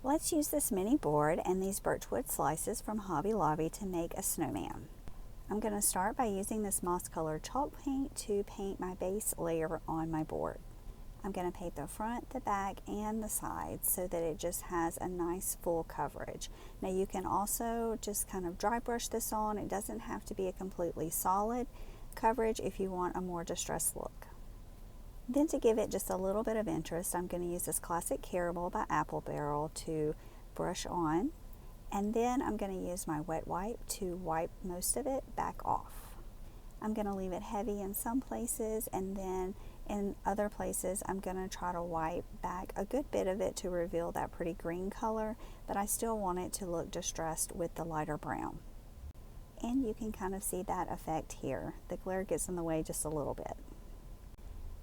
Let's use this mini board and these birchwood slices from Hobby Lobby to make a snowman. I'm going to start by using this moss colored chalk paint to paint my base layer on my board. I'm going to paint the front, the back, and the sides so that it just has a nice full coverage. Now you can also just kind of dry brush this on. It doesn't have to be a completely solid coverage if you want a more distressed look. Then to give it just a little bit of interest, I'm going to use this classic caramel by Apple Barrel to brush on. And then I'm going to use my wet wipe to wipe most of it back off. I'm going to leave it heavy in some places, and then in other places I'm going to try to wipe back a good bit of it to reveal that pretty green color, but I still want it to look distressed with the lighter brown. And you can kind of see that effect here. The glare gets in the way just a little bit.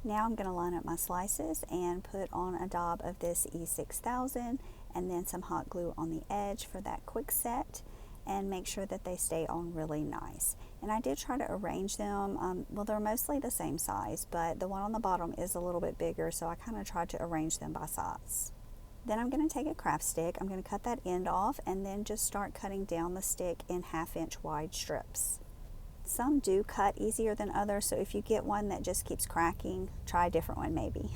Now I'm going to line up my slices and put on a dab of this E6000 and then some hot glue on the edge for that quick set, and make sure that they stay on really nice. And I did try to arrange them, well, they're mostly the same size, but the one on the bottom is a little bit bigger, so I kind of tried to arrange them by size. Then I'm going to take a craft stick, I'm going to cut that end off and then just start cutting down the stick in 1/2 inch wide strips. Some do cut easier than others, so if you get one that just keeps cracking, try a different one maybe.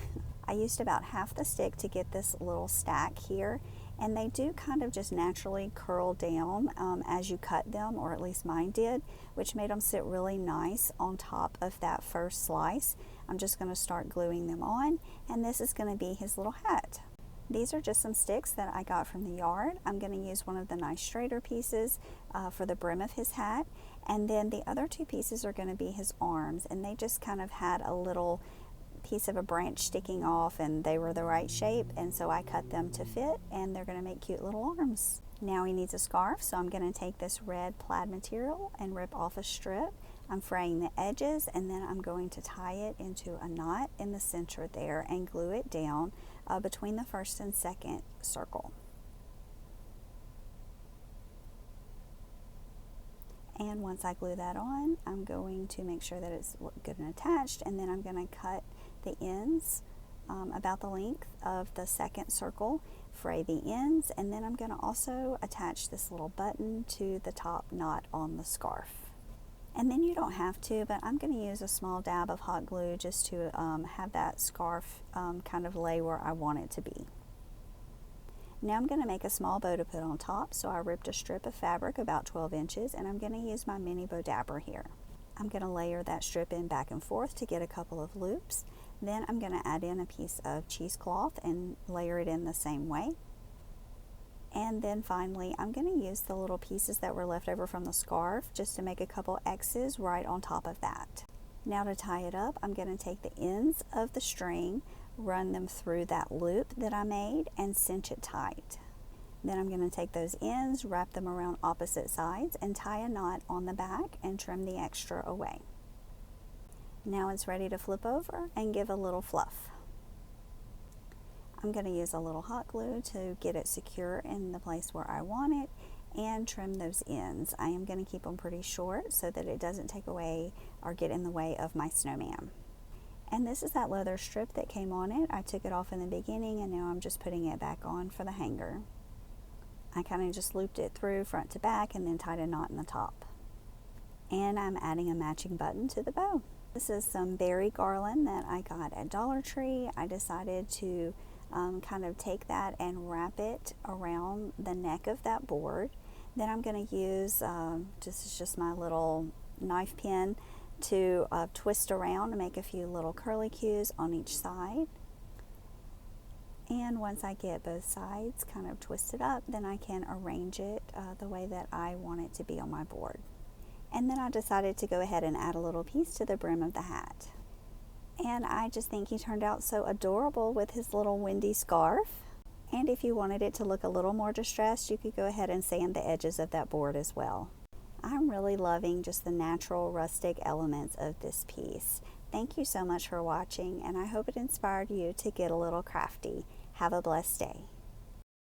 I used about half the stick to get this little stack here, and they do kind of just naturally curl down as you cut them, or at least mine did, which made them sit really nice on top of that first slice. I'm just going to start gluing them on, and this is going to be his little hat. These are just some sticks that I got from the yard. I'm going to use one of the nice straighter pieces for the brim of his hat, and then the other 2 pieces are going to be his arms, and they just kind of had a little piece of a branch sticking off and they were the right shape, and so I cut them to fit, and they're going to make cute little arms. Now he needs a scarf, so I'm going to take this red plaid material and rip off a strip. I'm fraying the edges, and then I'm going to tie it into a knot in the center there and glue it down between the first and second circle. And once I glue that on, I'm going to make sure that it's good and attached, and then I'm going to cut the ends about the length of the second circle, fray the ends, and then I'm going to also attach this little button to the top knot on the scarf. And then you don't have to, but I'm going to use a small dab of hot glue just to have that scarf kind of lay where I want it to be. Now I'm going to make a small bow to put on top, so I ripped a strip of fabric about 12 inches, and I'm going to use my mini bow dabber here. I'm going to layer that strip in back and forth to get a couple of loops. Then I'm going to add in a piece of cheesecloth and layer it in the same way. And then finally, I'm going to use the little pieces that were left over from the scarf just to make a couple X's right on top of that. Now to tie it up, I'm going to take the ends of the string, run them through that loop that I made, and cinch it tight. Then I'm going to take those ends, wrap them around opposite sides, and tie a knot on the back and trim the extra away. Now it's ready to flip over and give a little fluff. I'm going to use a little hot glue to get it secure in the place where I want it and trim those ends. I am going to keep them pretty short so that it doesn't take away or get in the way of my snowman. And this is that leather strip that came on it. I took it off in the beginning, and now I'm just putting it back on for the hanger. I kind of just looped it through front to back and then tied a knot in the top. And I'm adding a matching button to the bow. This is some berry garland that I got at Dollar Tree. I decided to kind of take that and wrap it around the neck of that board. Then I'm going to use just my little knife pin to twist around and make a few little curly cues on each side. And once I get both sides kind of twisted up, then I can arrange it the way that I want it to be on my board. And then I decided to go ahead and add a little piece to the brim of the hat. And I just think he turned out so adorable with his little windy scarf. And if you wanted it to look a little more distressed, you could go ahead and sand the edges of that board as well. I'm really loving just the natural rustic elements of this piece. Thank you so much for watching, and I hope it inspired you to get a little crafty. Have a blessed day.